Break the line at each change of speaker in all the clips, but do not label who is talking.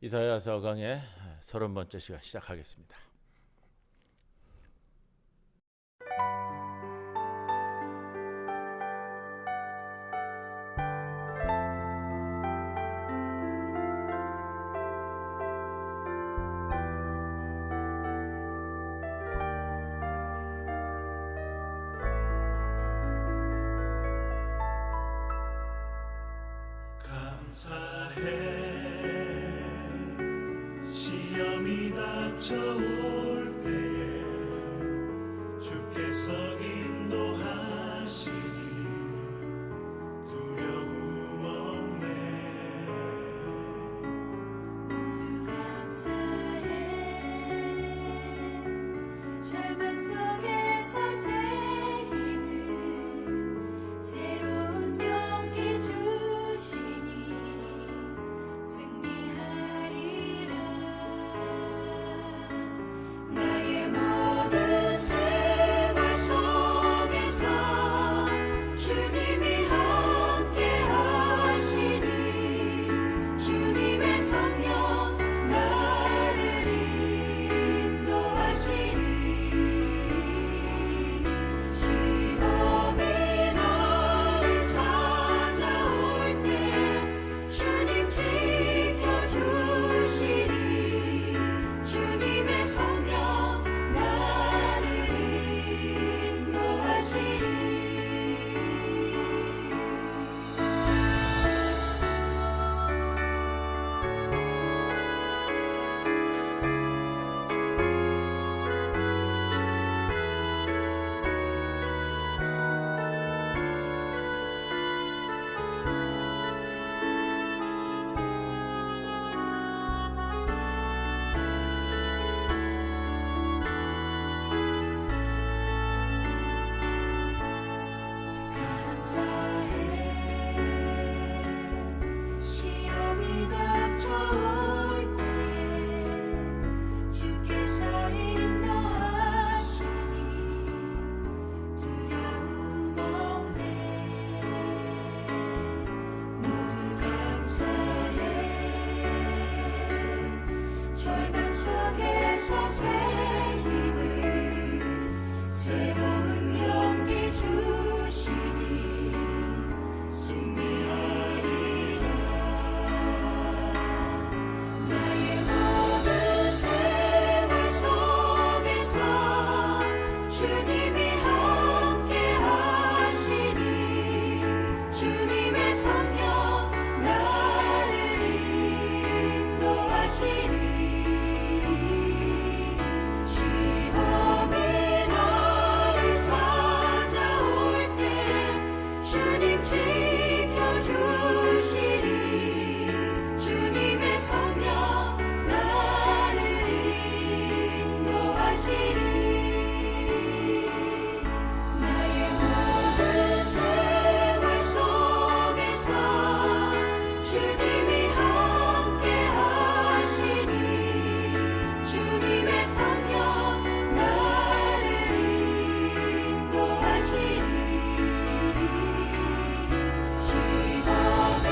이사야서 강의 30번째 시간 시작하겠습니다.
감사해 시험이 닥쳐올 때에 주께서 인도하시니 두려움 없네.
모두 감사해 절망 속에서 새 힘을 새로운 용기 주시니 승리하리라. 나의 모든 생활 속에서 주님이 함께 하시니 주님의 성령 나를 인도하시니 시험이 나를 찾아올 때 주님 지켜주시니 주님의 성령 나를 인도하시니 감사해 시험이 닥쳐올 때에 주께서 인도하시니 두려움 없네. 모두 감사해 절망 속에서 새 힘을 새로운 용기 주시니 승리하리라. 나의 모든 생활 속에서 주님이 함께 하시니 주님의 성령 나를 인도하시니 시험이 나를 찾아올 때 주님 지켜주시니 주님의 성령 나를 인도하시니 나의 모든 생활 속에서 주님이 함께 하시니 주님의 성령 나를 인도하시니 시험이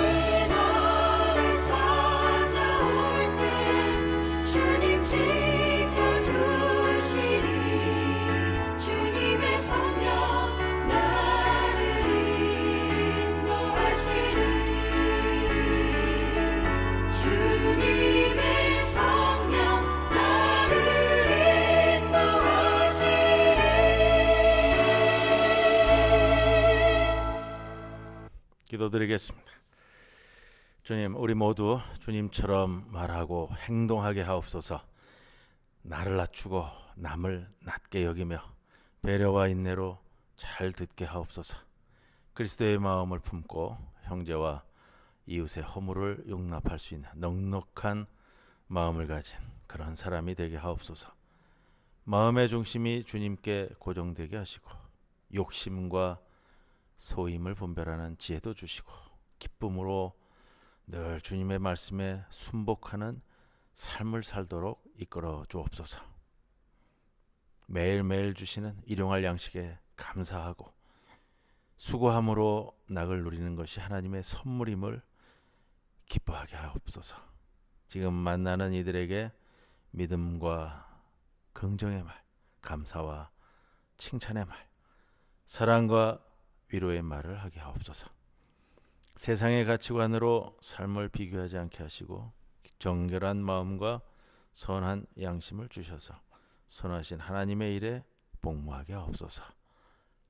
나를 찾아올 때 주님 지켜주시니 주님의 성령 나를 인도하시니 주님의 성령 나를 인도하시니.
기도드리겠습니다. 주님, 우리 모두 주님처럼 말하고 행동하게 하옵소서. 나를 낮추고 남을 낮게 여기며 배려와 인내로 잘 듣게 하옵소서. 그리스도의 마음을 품고 형제와 이웃의 허물을 용납할 수 있는 넉넉한 마음을 가진 그런 사람이 되게 하옵소서. 마음의 중심이 주님께 고정되게 하시고 욕심과 소임을 분별하는 지혜도 주시고 기쁨으로 늘 주님의 말씀에 순복하는 삶을 살도록 이끌어 주옵소서. 매일매일 주시는 일용할 양식에 감사하고 수고함으로 낙을 누리는 것이 하나님의 선물임을 기뻐하게 하옵소서. 지금 만나는 이들에게 믿음과 긍정의 말, 감사와 칭찬의 말, 사랑과 위로의 말을 하게 하옵소서. 세상의 가치관으로 삶을 비교하지 않게 하시고 정결한 마음과 선한 양심을 주셔서 선하신 하나님의 일에 복무하게 하옵소서.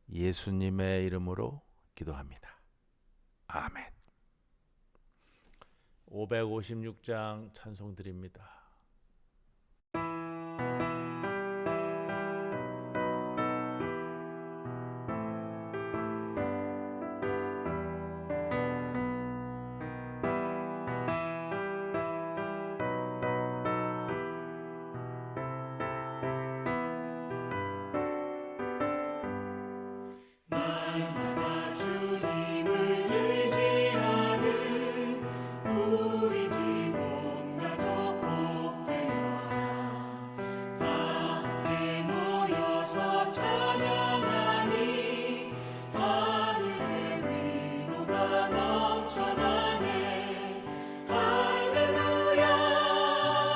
예수님의 이름으로 기도합니다. 아멘. 556장 찬송 드립니다.
날마다 주님을 의지하는 우리 집 온 가족 복되어라. 다 함께 모여서 찬양하니 하늘의 위로가 넘쳐나네. 할렐루야.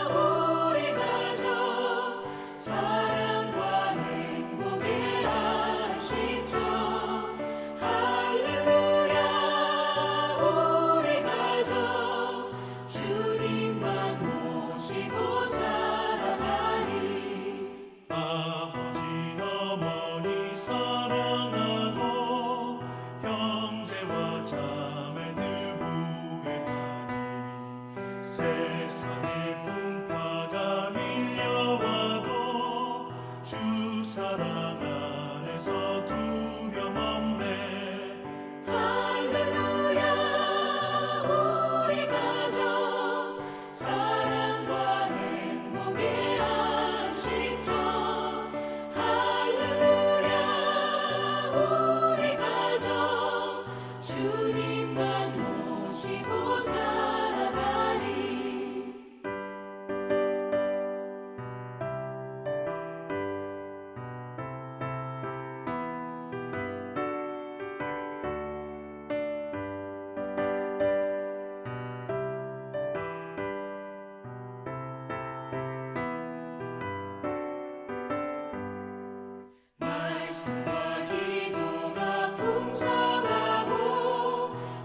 우리 가족 사랑과 행복의 안식처. 할렐루야. 우리 가족 주님만 모시고 살아가니. 아버지 어머니 사랑하고 형제와 자매들 후회하니. 세상의 풍파가 밀려와도 주 사랑 안에서 두려움 없네. 할렐루야. 우리 가족 사랑과 행복의 안식처. 할렐루야. 우리 가족 주님만 모시고 살아가니. 말씀과 기도가 풍성하고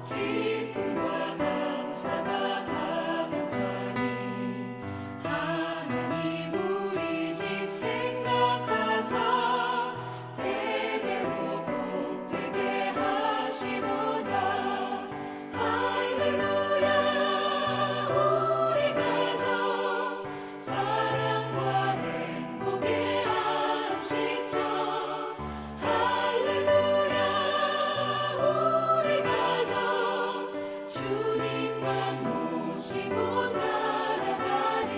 기쁨과 감사가 가득하니. 하나님 우리 집 생각하사 대대로 복되게 하시도다. 할렐루야. 우리 가족 사랑과 행복의 안식처. 할렐루야. 우리 가족 주님만 모시고 살아가니.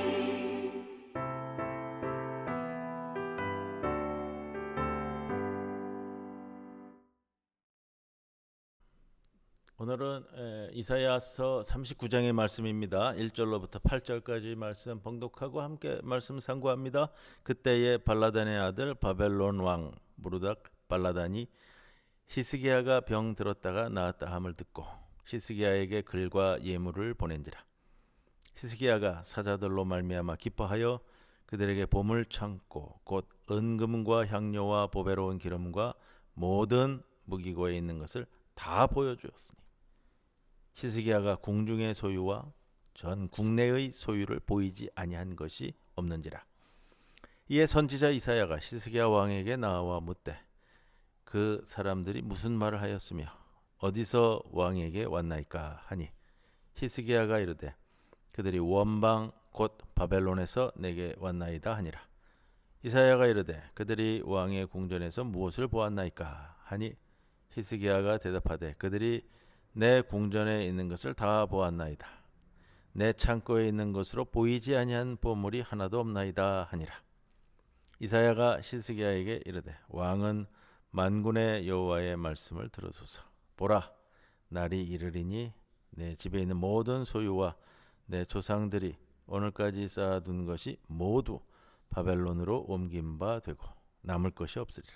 오늘은 이사야서 39장의 말씀입니다. 1절로부터 8절까지 말씀 봉독하고 함께 말씀 상고합니다. 그때의 발라단의 아들 바벨론 왕 무르닥 발라단이 히스기야가 병 들었다가 나았다 함을 듣고 히스기야에게 글과 예물을 보낸지라. 히스기야가 사자들로 말미암아 기뻐하여 그들에게 보물 창고 곧 은금과 향료와 보배로운 기름과 모든 무기고에 있는 것을 다 보여주었으니 히스기야가 궁중의 소유와 전 국내의 소유를 보이지 아니한 것이 없는지라. 이에 선지자 이사야가 히스기야 왕에게 나와 묻되 그 사람들이 무슨 말을 하였으며 어디서 왕에게 왔나이까 하니 히스기야가 이르되 그들이 원방 곧 바벨론에서 내게 왔나이다 하니라. 이사야가 이르되 그들이 왕의 궁전에서 무엇을 보았나이까 하니 히스기야가 대답하되 그들이 내 궁전에 있는 것을 다 보았나이다. 내 창고에 있는 것으로 보이지 아니한 보물이 하나도 없나이다 하니라. 이사야가 히스기야에게 이르되 왕은 만군의 여호와의 말씀을 들으소서. 보라, 날이 이르리니 내 집에 있는 모든 소유와 내 조상들이 오늘까지 쌓아둔 것이 모두 바벨론으로 옮긴 바 되고 남을 것이 없으리라.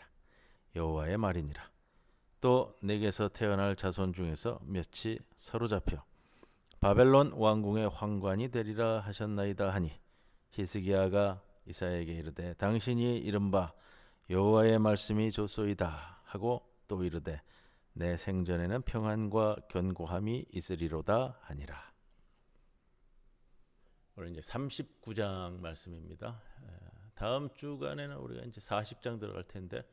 여호와의 말이니라. 또 내게서 태어날 자손 중에서 몇이 사로잡혀 바벨론 왕궁의 황관이 되리라 하셨나이다 하니 히스기야가 이사야에게 이르되 당신이 이른바 여호와의 말씀이 좋소이다 하고 또 이르되 내 생전에는 평안과 견고함이 있으리로다 하니라. 오늘 이제 39장 말씀입니다. 다음 주간에는 우리가 이제 40장 들어갈 텐데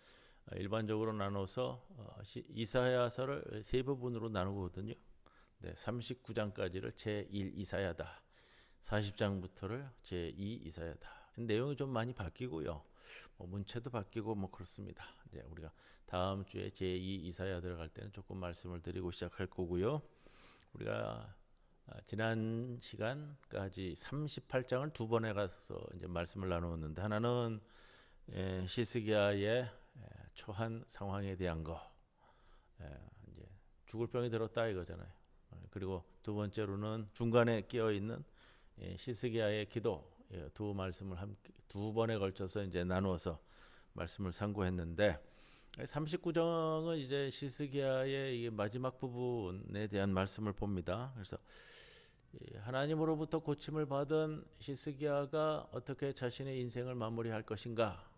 일반적으로 나눠서 이사야서를 세 부분으로 나누거든요. 네, 39장까지를 제1 이사야다. 40장부터를 제2 이사야다. 내용이 좀 많이 바뀌고요. 문체도 바뀌고 그렇습니다. 이제 우리가 다음 주에 제2 이사야 들어갈 때는 조금 말씀을 드리고 시작할 거고요. 우리가 지난 시간까지 38장을 두 번에 가서 이제 말씀을 나누었는데 하나는 히스기야의 처한 상황에 대한 거, 이제 죽을 병이 들었다 이거잖아요. 그리고 두 번째로는 중간에 끼어 있는 히스기야의 기도, 두 말씀을 함께 두 번에 걸쳐서 이제 나누어서 말씀을 상고했는데 39장은 이제 히스기야의 이 마지막 부분에 대한 말씀을 봅니다. 그래서 하나님으로부터 고침을 받은 히스기야가 어떻게 자신의 인생을 마무리할 것인가?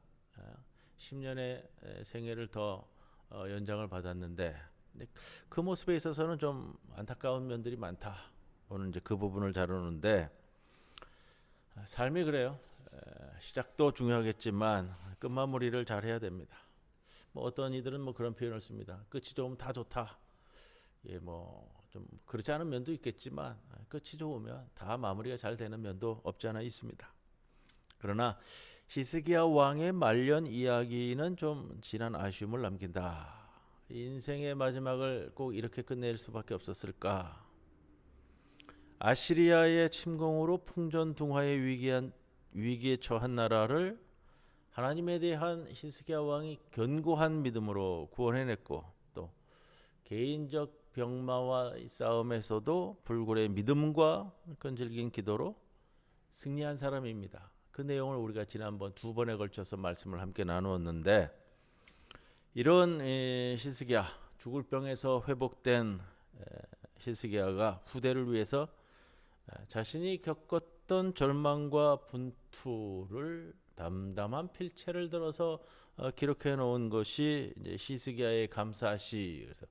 10년의 생애를 더 연장을 받았는데 그 모습에 있어서는 좀 안타까운 면들이 많다. 오늘 이제 그 부분을 다루는데 삶이 그래요. 시작도 중요하겠지만 끝마무리를 잘 해야 됩니다. 어떤 이들은 그런 표현을 씁니다. 끝이 좋으면 다 좋다. 좀 그렇지 않은 면도 있겠지만 끝이 좋으면 다 마무리가 잘 되는 면도 없지 않아 있습니다. 그러나 히스기야 왕의 말년 이야기는 좀 진한 아쉬움을 남긴다. 인생의 마지막을 꼭 이렇게 끝낼 수밖에 없었을까? 아시리아의 침공으로 풍전등화의 위기에 처한 나라를 하나님에 대한 히스기야 왕이 견고한 믿음으로 구원해냈고 또 개인적 병마와 싸움에서도 불굴의 믿음과 끈질긴 기도로 승리한 사람입니다. 그 내용을 우리가 지난번 두 번에 걸쳐서 말씀을 함께 나누었는데 이런 히스기야 죽을 병에서 회복된 히스기야가 후대를 위해서 자신이 겪었던 절망과 분투를 담담한 필체를 들어서 기록해 놓은 것이 이제 히스기야의 감사시. 그래서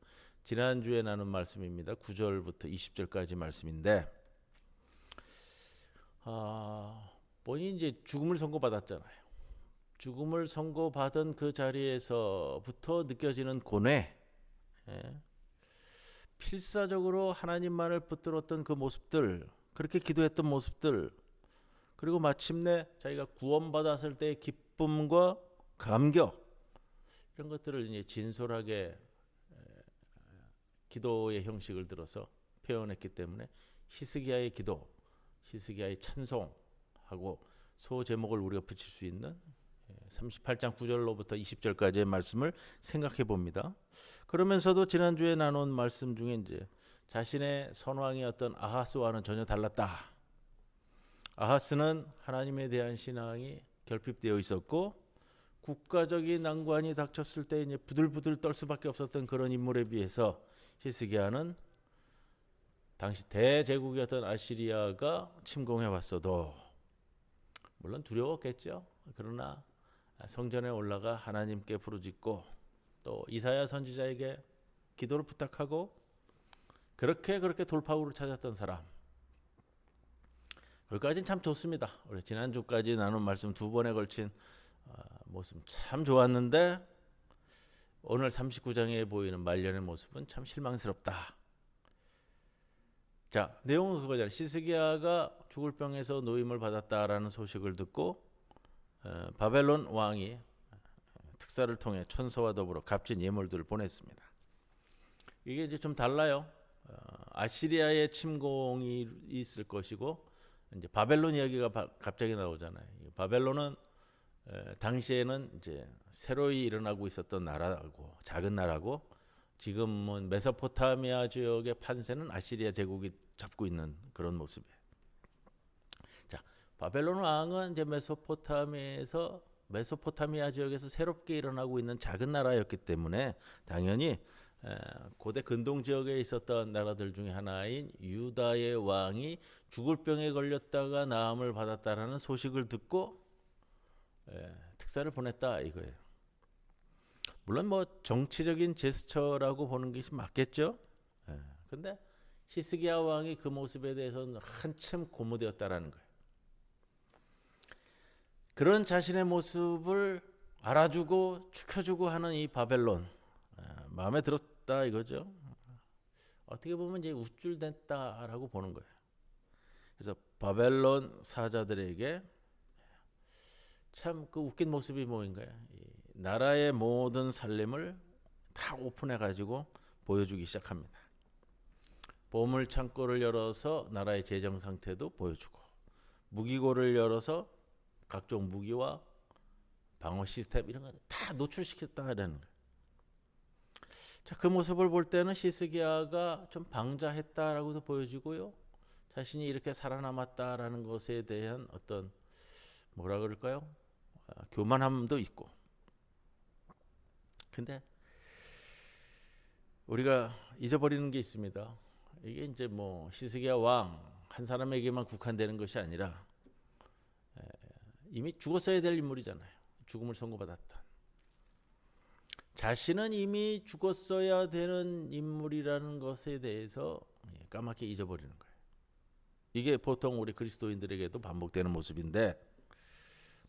지난주에 나눈 말씀입니다. 9절부터 20절까지 말씀인데 본인이 이제 죽음을 선고받았잖아요. 죽음을 선고받은 그 자리에서부터 느껴지는 고뇌, 필사적으로 하나님만을 붙들었던 그 모습들, 그렇게 기도했던 모습들, 그리고 마침내 자기가 구원받았을 때의 기쁨과 감격 이런 것들을 이제 진솔하게 기도의 형식을 들어서 표현했기 때문에 히스기야의 기도, 히스기야의 찬송하고 소제목을 우리가 붙일 수 있는 38장 9절로부터 20절까지의 말씀을 생각해 봅니다. 그러면서도 지난주에 나눈 말씀 중에 이제 자신의 선왕이었던 아하스와는 전혀 달랐다. 아하스는 하나님에 대한 신앙이 결핍되어 있었고 국가적인 난관이 닥쳤을 때 이제 부들부들 떨 수밖에 없었던 그런 인물에 비해서 히스기야는 당시 대제국이었던 아시리아가 침공해 왔어도 물론 두려웠겠죠. 그러나 성전에 올라가 하나님께 부르짖고 또 이사야 선지자에게 기도를 부탁하고 그렇게 돌파구를 찾았던 사람. 여기까지는 참 좋습니다. 우리 지난주까지 나눈 말씀 두 번에 걸친 모습 참 좋았는데 오늘 39장에 보이는 말년의 모습은 참 실망스럽다. 자, 내용은 그거잖아요. 히스기야가 죽을 병에서 노임을 받았다라는 소식을 듣고 바벨론 왕이 특사를 통해 천사와 더불어 값진 예물들을 보냈습니다. 이게 이제 좀 달라요. 아시리아의 침공이 있을 것이고 이제 바벨론 이야기가 갑자기 나오잖아요. 바벨론은 당시에는 이제 새로이 일어나고 있었던 나라고 작은 나라고 지금은 메소포타미아 지역의 판세는 아시리아 제국이 잡고 있는 그런 모습이에요. 자, 바벨론 왕은 이제 메소포타미아 지역에서 새롭게 일어나고 있는 작은 나라였기 때문에 당연히 고대 근동 지역에 있었던 나라들 중에 하나인 유다의 왕이 죽을 병에 걸렸다가 나음을 받았다라는 소식을 듣고 특사를 보냈다 이거예요. 물론 뭐 정치적인 제스처라고 보는 것이 맞겠죠. 근데 히스기야 왕이 그 모습에 대해서는 한참 고무되었다라는 거예요. 그런 자신의 모습을 알아주고 축혀주고 하는 이 바벨론 마음에 들었다 이거죠. 어떻게 보면 이제 우쭐댔다라고 보는 거예요. 그래서 바벨론 사자들에게 참 그 웃긴 모습이 뭐인 거예요. 나라의 모든 살림을 다 오픈해 가지고 보여주기 시작합니다. 보물 창고를 열어서 나라의 재정 상태도 보여주고, 무기고를 열어서 각종 무기와 방어 시스템 이런 거 다 노출시켰다라는 거예요. 자, 그 모습을 볼 때는 히스기야가 좀 방자했다라고도 보여지고요. 자신이 이렇게 살아남았다라는 것에 대한 어떤 뭐라 그럴까요? 교만함도 있고. 근데 우리가 잊어버리는 게 있습니다. 이게 이제 뭐 히스기야 왕 한 사람에게만 국한되는 것이 아니라 이미 죽었어야 될 인물이잖아요. 죽음을 선고받았다. 자신은 이미 죽었어야 되는 인물이라는 것에 대해서 까맣게 잊어버리는 거예요. 이게 보통 우리 그리스도인들에게도 반복되는 모습인데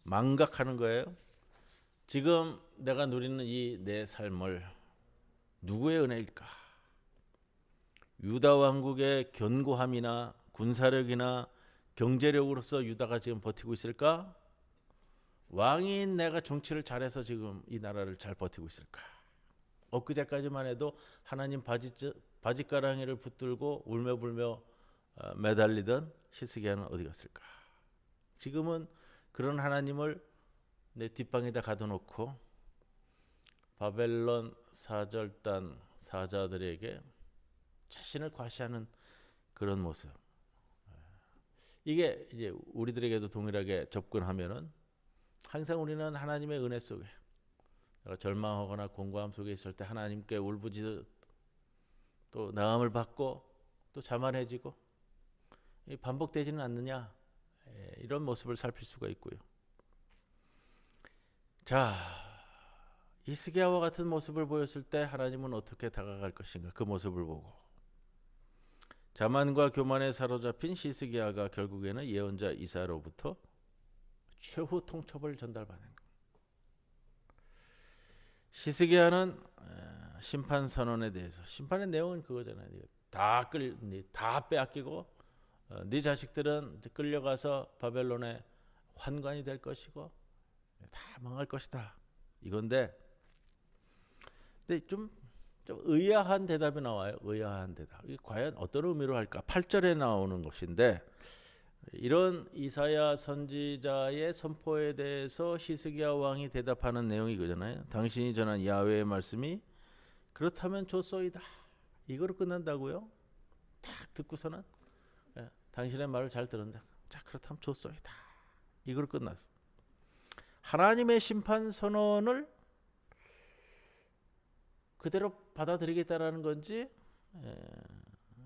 망각하는 거예요. 지금 내가 누리는 이 내 삶을 누구의 은혜일까? 유다 왕국의 견고함이나 군사력이나 경제력으로서 유다가 지금 버티고 있을까? 왕인 내가 정치를 잘해서 지금 이 나라를 잘 버티고 있을까? 엊그제까지만 해도 하나님 바짓가랑이를 붙들고 울며불며 매달리던 히스기야는 어디 갔을까? 지금은 그런 하나님을 내 뒷방에다 가둬놓고 바벨론 사절단 사자들에게 자신을 과시하는 그런 모습. 이게 이제 우리들에게도 동일하게 접근하면은 항상 우리는 하나님의 은혜 속에 내가 절망하거나 공고함 속에 있을 때 하나님께 울부짖듯 또 나음을 받고 또 자만해지고 반복되지는 않느냐 이런 모습을 살필 수가 있고요. 자, 히스기야와 같은 모습을 보였을 때 하나님은 어떻게 다가갈 것인가 그 모습을 보고 자만과 교만에 사로잡힌 히스기야가 결국에는 예언자 이사야로부터 최후 통첩을 전달받는 거예요. 히스기야는 심판 선언에 대해서 심판의 내용은 그거잖아요. 다 빼앗기고 네 자식들은 끌려가서 바벨론의 환관이 될 것이고 다 망할 것이다. 이건데 근데 좀 의아한 대답이 나와요. 의아한 대답. 이게 과연 어떤 의미로 할까? 8절에 나오는 것인데 이런 이사야 선지자의 선포에 대해서 히스기야 왕이 대답하는 내용이 그잖아요. 당신이 전한 야훼의 말씀이 그렇다면 좋소이다. 이거로 끝난다고요? 딱 듣고서는 당신의 말을 잘 들은다. 자, 그렇다면 좋소이다. 이거로 끝났어. 하나님의 심판 선언을 그대로 받아들이겠다라는 건지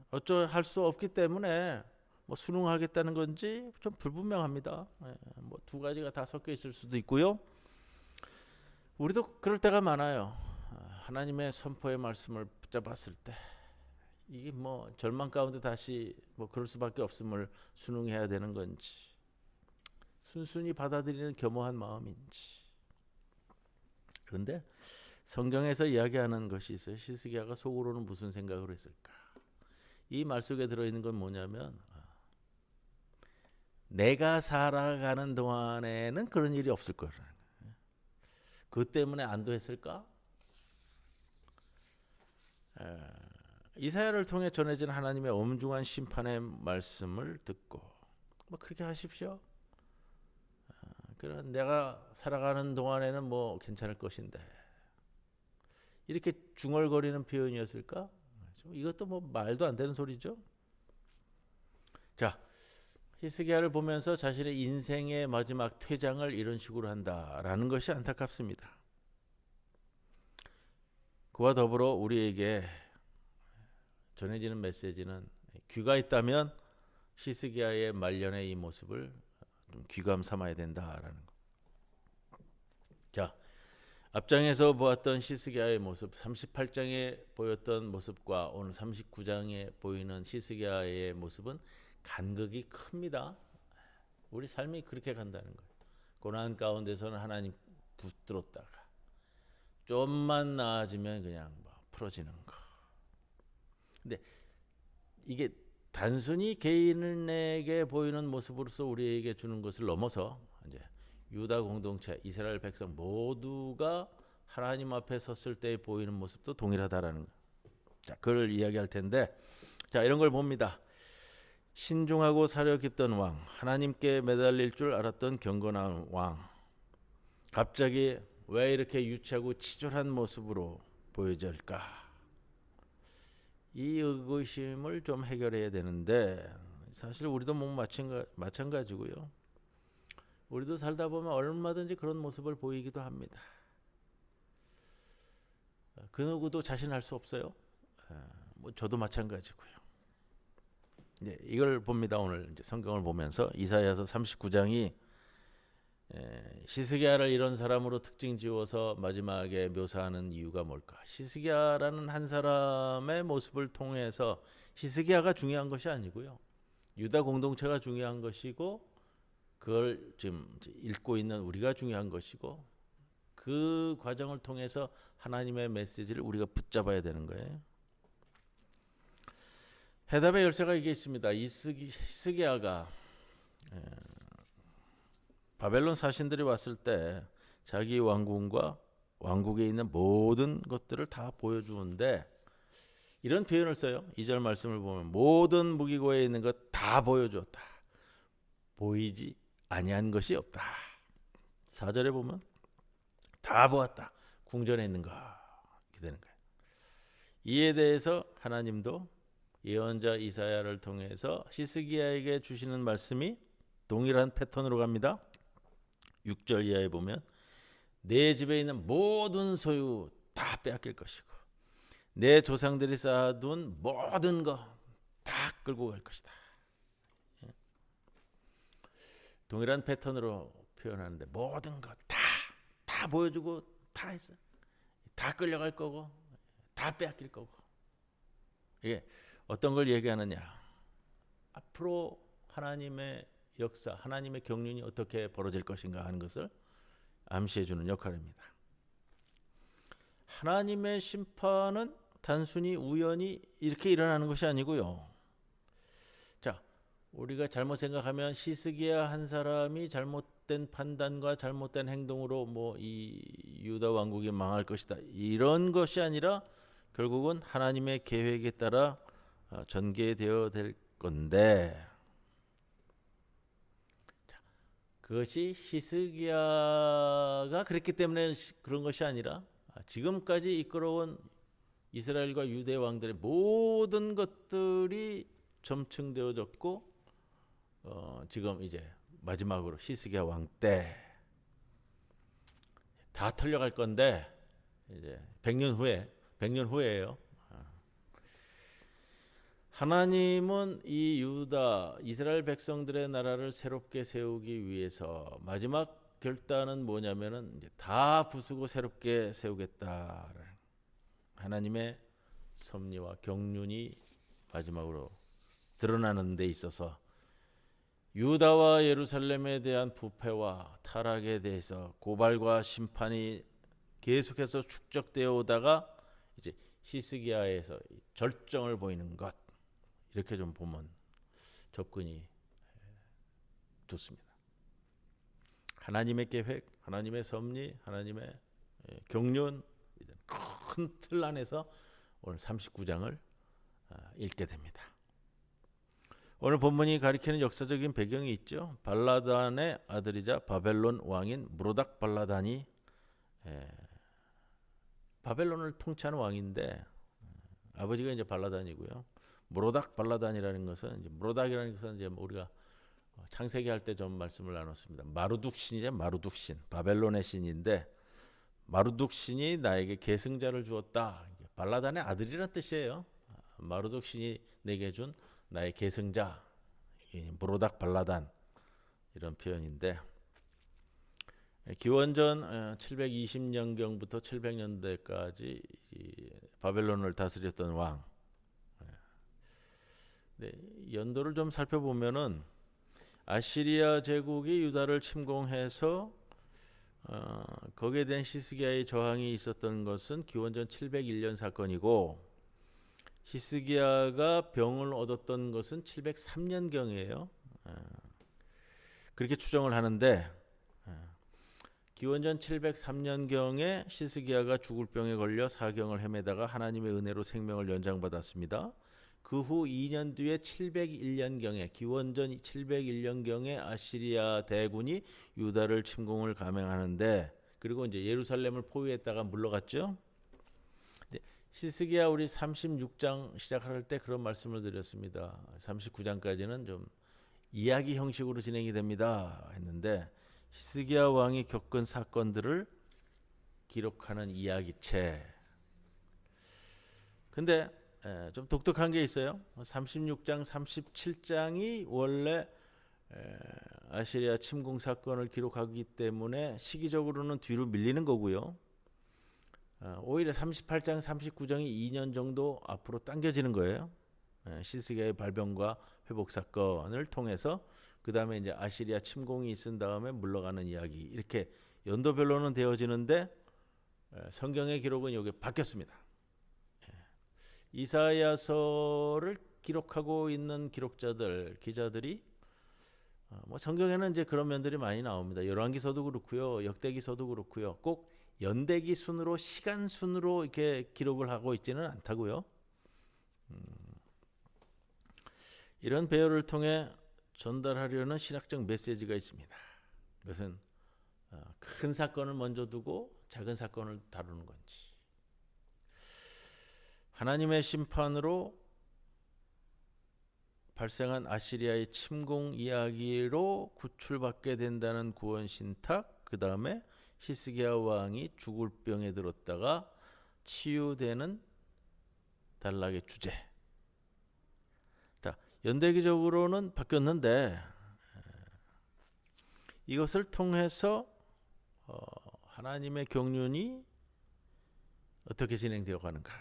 어쩌할 수 없기 때문에 뭐 순응하겠다는 건지 좀 불분명합니다. 뭐 두 가지가 다 섞여 있을 수도 있고요. 우리도 그럴 때가 많아요. 하나님의 선포의 말씀을 붙잡았을 때 이게 뭐 절망 가운데 다시 뭐 그럴 수밖에 없음을 순응해야 되는 건지 순순히 받아들이는 겸허한 마음인지. 그런데 성경에서 이야기하는 것이 있어요. 히스기야가 속으로는 무슨 생각을 했을까? 이 말 속에 들어있는 건 뭐냐면 내가 살아가는 동안에는 그런 일이 없을 거라는 거예요. 그 때문에 안도했을까? 이사야를 통해 전해진 하나님의 엄중한 심판의 말씀을 듣고 뭐 그렇게 하십시오. 그런 내가 살아가는 동안에는 뭐 괜찮을 것인데 이렇게 중얼거리는 표현이었을까? 이것도 뭐 말도 안 되는 소리죠. 자, 히스기야를 보면서 자신의 인생의 마지막 퇴장을 이런 식으로 한다라는 것이 안타깝습니다. 그와 더불어 우리에게 전해지는 메시지는 귀가 있다면 히스기야의 말년의 이 모습을 좀 귀감 삼아야 된다라는 거. 자, 앞장에서 보았던 히스기야의 모습, 38장에 보였던 모습과 오늘 39장에 보이는 히스기야의 모습은 간극이 큽니다. 우리 삶이 그렇게 간다는 거예요. 고난 가운데서는 하나님 붙들었다가 좀만 나아지면 그냥 풀어지는 거. 근데 이게 단순히 개인에게 보이는 모습으로서 우리에게 주는 것을 넘어서 이제 유다 공동체, 이스라엘 백성 모두가 하나님 앞에 섰을 때 보이는 모습도 동일하다라는 거. 자, 그걸 이야기할 텐데, 자, 이런 걸 봅니다. 신중하고 사려 깊던 왕, 하나님께 매달릴 줄 알았던 경건한 왕. 갑자기 왜 이렇게 유치하고 치졸한 모습으로 보여질까? 이 의구심을 좀 해결해야 되는데 사실 우리도 뭐 마찬가지고요. 우리도 살다 보면 얼마든지 그런 모습을 보이기도 합니다. 그 누구도 자신할 수 없어요. 뭐 저도 마찬가지고요. 이걸 봅니다. 오늘 이제 성경을 보면서 이사야서 39장이 히스기야를 이런 사람으로 특징 지어서 마지막에 묘사하는 이유가 뭘까? 히스기야라는 한 사람의 모습을 통해서 히스기야가 중요한 것이 아니고요. 유다 공동체가 중요한 것이고 그걸 지금 읽고 있는 우리가 중요한 것이고 그 과정을 통해서 하나님의 메시지를 우리가 붙잡아야 되는 거예요. 해답의 열쇠가 이게 있습니다. 히스기야가 바벨론 사신들이 왔을 때 자기 왕궁과 왕국에 있는 모든 것들을 다 보여주는데 이런 표현을 써요. 2절 말씀을 보면 모든 무기고에 있는 것 다 보여주었다. 보이지 아니한 것이 없다. 4절에 보면 다 보았다. 궁전에 있는 거 이렇게 되는 거예요. 이에 대해서 하나님도 예언자 이사야를 통해서 히스기야에게 주시는 말씀이 동일한 패턴으로 갑니다. 6절 이하에 보면 내 집에 있는 모든 소유 다 빼앗길 것이고 내 조상들이 쌓아둔 모든 거 다 끌고 갈 것이다. 동일한 패턴으로 표현하는데 모든 거 다 보여주고 다 했어. 다 끌려갈 거고 다 빼앗길 거고. 이게 어떤 걸 얘기하느냐? 앞으로 하나님의 역사, 하나님의 경륜이 어떻게 벌어질 것인가 하는 것을 암시해 주는 역할입니다. 하나님의 심판은 단순히 우연히 이렇게 일어나는 것이 아니고요. 자, 우리가 잘못 생각하면 히스기야 한 사람이 잘못된 판단과 잘못된 행동으로 뭐 이 유다 왕국이 망할 것이다. 이런 것이 아니라 결국은 하나님의 계획에 따라 전개되어 될 건데 그것이 히스기야가 그랬기 때문에 그런 것이 아니라 지금까지 이끌어온 이스라엘과 유대 왕들의 모든 것들이 점층되어졌고 지금 이제 마지막으로 히스기야 왕 때 다 털려갈 건데 이제 100년 후에예요. 하나님은 이 유다 이스라엘 백성들의 나라를 새롭게 세우기 위해서 마지막 결단은 뭐냐면은 이제 다 부수고 새롭게 세우겠다라는 하나님의 섭리와 경륜이 마지막으로 드러나는 데 있어서 유다와 예루살렘에 대한 부패와 타락에 대해서 고발과 심판이 계속해서 축적되어 오다가 이제 히스기야에서 절정을 보이는 것 이렇게 좀 보면 접근이 좋습니다. 하나님의 계획, 하나님의 섭리, 하나님의 경륜 큰 틀 안에서 오늘 39장을 읽게 됩니다. 오늘 본문이 가리키는 역사적인 배경이 있죠. 발라단의 아들이자 바벨론 왕인 무로닥 발라단이 바벨론을 통치하는 왕인데 아버지가 이제 발라단이고요. 무로닥 발라단이라는 것은 이제 무로닥이라는 것은 이제 우리가 창세기 할 때 좀 말씀을 나눴습니다. 마루둑 신이죠. 마루둑 신, 바벨론의 신인데 마르둑 신이 나에게 계승자를 주었다. 발라단의 아들이란 뜻이에요. 마르둑 신이 내게 준 나의 계승자, 무로닥 발라단 이런 표현인데 기원전 720년경부터 700년대까지 바벨론을 다스렸던 왕. 네, 연도를 좀 살펴보면은 아시리아 제국이 유다를 침공해서 거기에 대한 히스기야의 저항이 있었던 것은 기원전 701년 사건이고 히스기야가 병을 얻었던 것은 703년경이에요. 그렇게 추정을 하는데 기원전 703년경에 히스기야가 죽을 병에 걸려 사경을 헤매다가 하나님의 은혜로 생명을 연장받았습니다. 그 후 2년 뒤에 701년경에 기원전 701년경에 아시리아 대군이 유다를 침공을 감행하는데 그리고 이제 예루살렘을 포위했다가 물러갔죠. 히스기야 우리 36장 시작할 때 그런 말씀을 드렸습니다. 39장까지는 좀 이야기 형식으로 진행이 됩니다 했는데 히스기야 왕이 겪은 사건들을 기록하는 이야기체. 근데 좀 독특한 게 있어요. 36장, 37장이 원래 아시리아 침공 사건을 기록하기 때문에 시기적으로는 뒤로 밀리는 거고요. 오히려 38장, 39장이 2년 정도 앞으로 당겨지는 거예요. 히스기야의 발병과 회복 사건을 통해서 그 다음에 이제 아시리아 침공이 있은 다음에 물러가는 이야기 이렇게 연도별로는 되어지는데 성경의 기록은 여기 바뀌었습니다. 이사야서를 기록하고 있는 기록자들, 기자들이 뭐 성경에는 이제 그런 면들이 많이 나옵니다. 열왕기서도 그렇고요, 역대기서도 그렇고요. 꼭 연대기 순으로 시간 순으로 이렇게 기록을 하고 있지는 않다고요. 이런 배열을 통해 전달하려는 신학적 메시지가 있습니다. 그것은 큰 사건을 먼저 두고 작은 사건을 다루는 건지, 하나님의 심판으로 발생한 아시리아의 침공 이야기로 구출받게 된다는 구원 신탁, 그 다음에 히스기야 왕이 죽을 병에 들었다가 치유되는 단락의 주제. 연대기적으로는 바뀌었는데 이것을 통해서 하나님의 경륜이 어떻게 진행되어 가는가.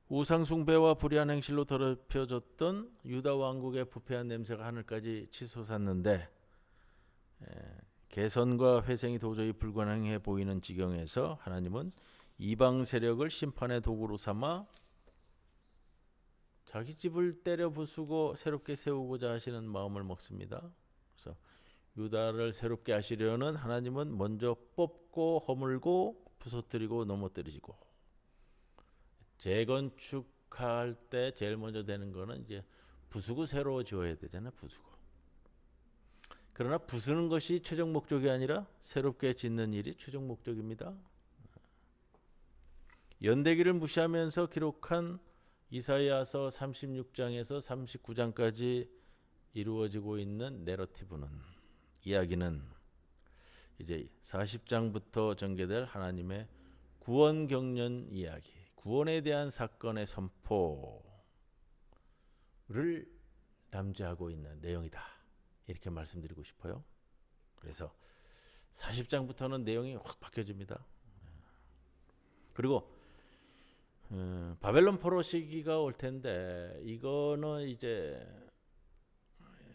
우상숭배와 불의한 행실로 더럽혀졌던 유다 왕국의 부패한 냄새가 하늘까지 치솟았는데 개선과 회생이 도저히 불가능해 보이는 지경에서 하나님은 이방 세력을 심판의 도구로 삼아 자기 집을 때려 부수고 새롭게 세우고자 하시는 마음을 먹습니다. 그래서 유다를 새롭게 하시려는 하나님은 먼저 뽑고 허물고 부서뜨리고 넘어뜨리시고, 재건축할 때 제일 먼저 되는 거는 이제 부수고 새로 지어야 되잖아요. 부수고. 그러나 부수는 것이 최종 목적이 아니라 새롭게 짓는 일이 최종 목적입니다. 연대기를 무시하면서 기록한 이사야서 36장에서 39장까지 이루어지고 있는 내러티브는, 이야기는 이제 40장부터 전개될 하나님의 구원 경륜 이야기, 구원에 대한 사건의 선포를 담지하고 있는 내용이다. 이렇게 말씀드리고 싶어요. 그래서 40장부터는 내용이 확 바뀌어집니다. 그리고 바벨론 포로 시기가 올 텐데 이거는 이제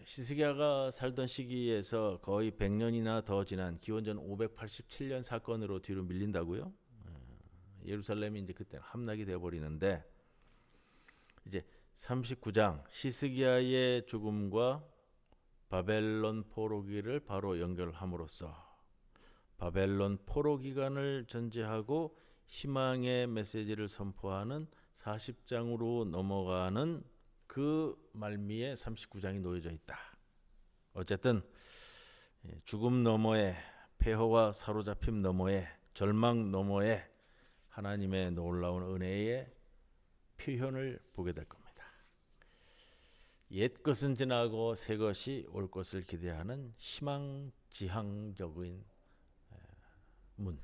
히스기야가 살던 시기에서 거의 100년이나 더 지난 기원전 587년 사건으로 뒤로 밀린다고요. 예루살렘이 이제 그때 함락이 되어 버리는데 이제 39장 히스기야의 죽음과 바벨론 포로기를 바로 연결함으로써 바벨론 포로 기간을 전제하고 희망의 메시지를 선포하는 40장으로 넘어가는 그 말미에 39장이 놓여져 있다. 어쨌든 죽음 너머에, 폐허와 사로잡힘 너머에, 절망 너머에 하나님의 놀라운 은혜의 표현을 보게 될 겁니다. 옛 것은 지나고 새 것이 올 것을 기대하는 희망지향적인 문.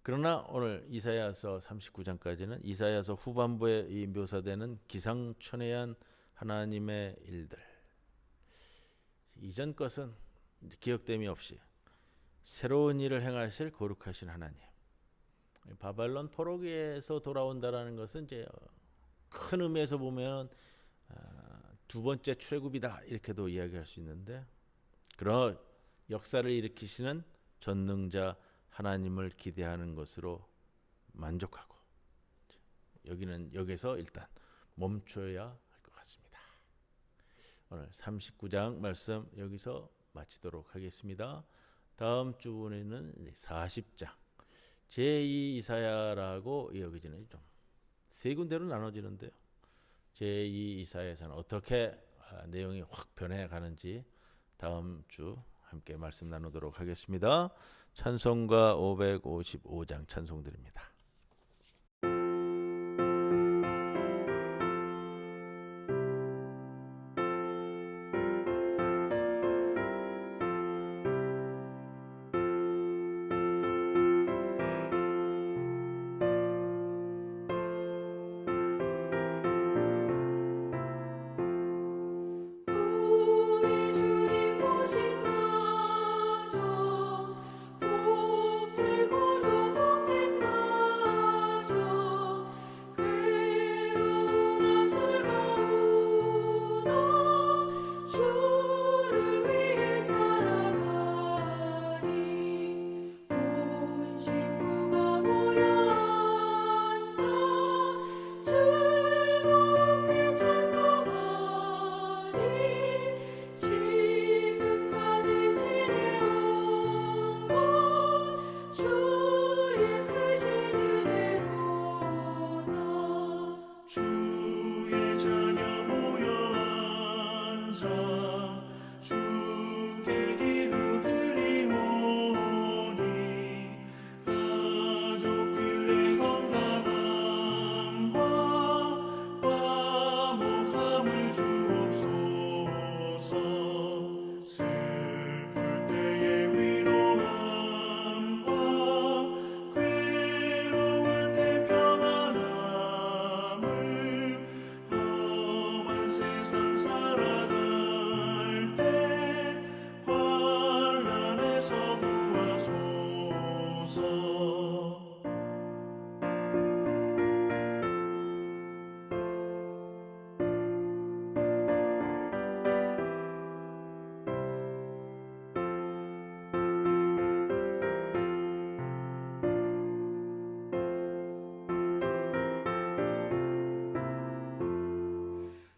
그러나 오늘 이사야서 39장까지는 이사야서 후반부에 이 묘사되는 기상천외한 하나님의 일들. 이전 것은 기억됨이 없이 새로운 일을 행하실 거룩하신 하나님. 바벨론 포로기에서 돌아온다라는 것은 이제 큰 의미에서 보면 두 번째 출애굽이다 이렇게도 이야기할 수 있는데, 그런 역사를 일으키시는 전능자 하나님을 기대하는 것으로 만족하고 여기서 일단 멈춰야 할 것 같습니다. 오늘 39장 말씀 여기서 마치도록 하겠습니다. 다음 주에는 40장 제2 이사야라고 여기지는 좀 세 군데로 나눠지는데요. 제2 이사야에서는 어떻게 내용이 확 변해가는지 다음 주 함께 말씀 나누도록 하겠습니다. 찬송가 555장 찬송 드립니다.
우리 주님 모신 가정 복되고도 복된 가정 괴로우나 즐거우나 주를 위해 살아가니 온 식구가 모여 앉아 즐겁게 찬송하니 지금까지 지내온 것 주의 크신 은혜로다.
주의 자녀 모여 앉아 주께 기도드리오니 가족들의 건강함과 화목함을 주옵소서. 슬플 때의 위로함과 괴로울 때 평안함을 험한 세상 살아갈 때 환난에서 구하소서.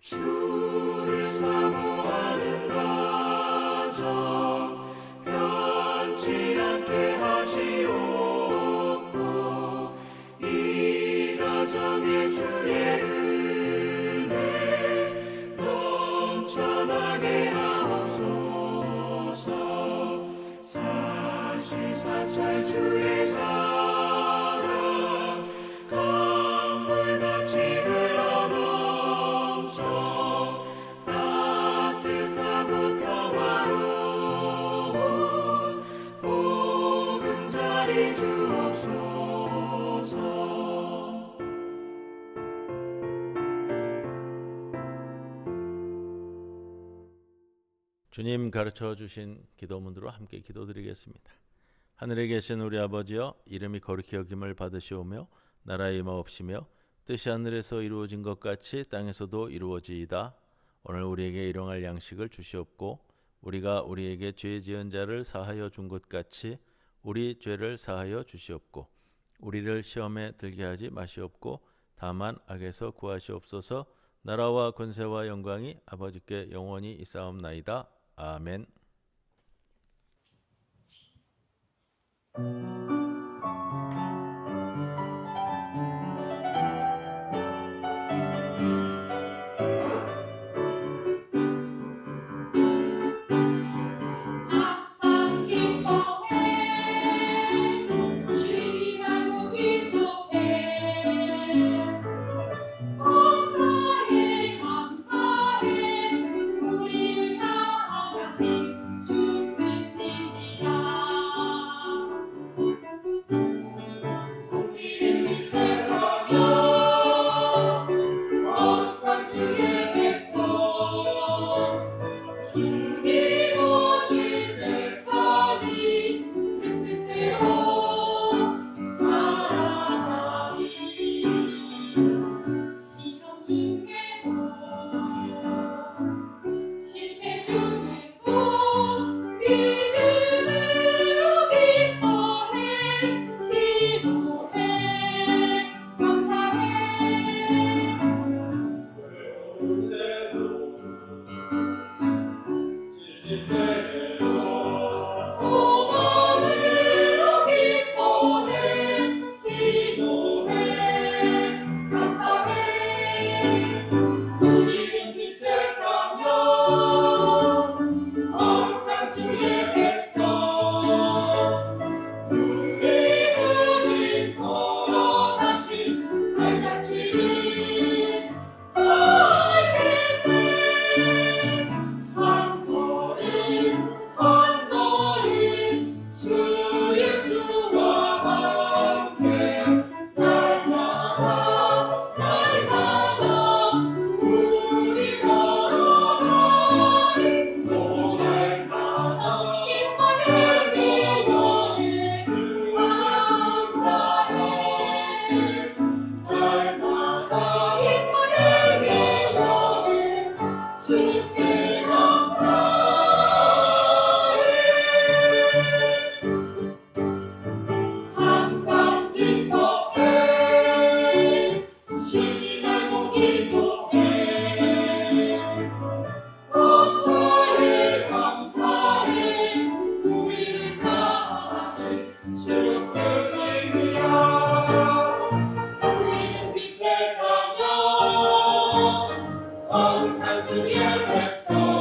주를 사모하는 가정 변치 않게 하시옵고 이 가정에 주의 은혜 넘쳐나게 하옵소서. 사시사철 주의 사랑 강물같이 흘러넘쳐 따뜻하고 평화로운 보금자리 주옵소서.
주님 가르쳐 주신 기도문으로 함께 기도드리겠습니다. 하늘에 계신 우리 아버지여, 이름이 거룩히 여김을 받으시오며 나라의 임하옵시며 뜻이 하늘에서 이루어진 것 같이 땅에서도 이루어지이다. 오늘 우리에게 일용할 양식을 주시옵고 우리가 우리에게 죄 지은 자를 사하여 준 것 같이 우리 죄를 사하여 주시옵고 우리를 시험에 들게 하지 마시옵고 다만 악에서 구하시옵소서. 나라와 권세와 영광이 아버지께 영원히 있사옵나이다. 아멘.
항상 기뻐해 쉬지 말고 기도해 감사해 감사해 우리를 향하신 주 뜻이니라. 주님 오실 때까지 그 뜻대로 살아가리. 시험 중에도 실패 중에도 믿음으로 기뻐해 기도해 감사해.
외로울 때도 지칠 때에도
소망으로 기뻐해 기도해 감사해. 우리는 빛의 장면 거룩한 주의 백성 우리 주님 걸어가신 발자취를 할 텐데 한 걸음 한 걸음 주 예수와 함께 날마다 우리 걸어가리. 또 날마다 기뻐해 기도해 감사해. 날마다 기뻐해 기도해 주께 감사해. 항상 기뻐해 쉬지 말고 기도해. 감사해 우리를 가하신 주 크시니라. 우리는 빛의 자녀 거룩한 주의 백성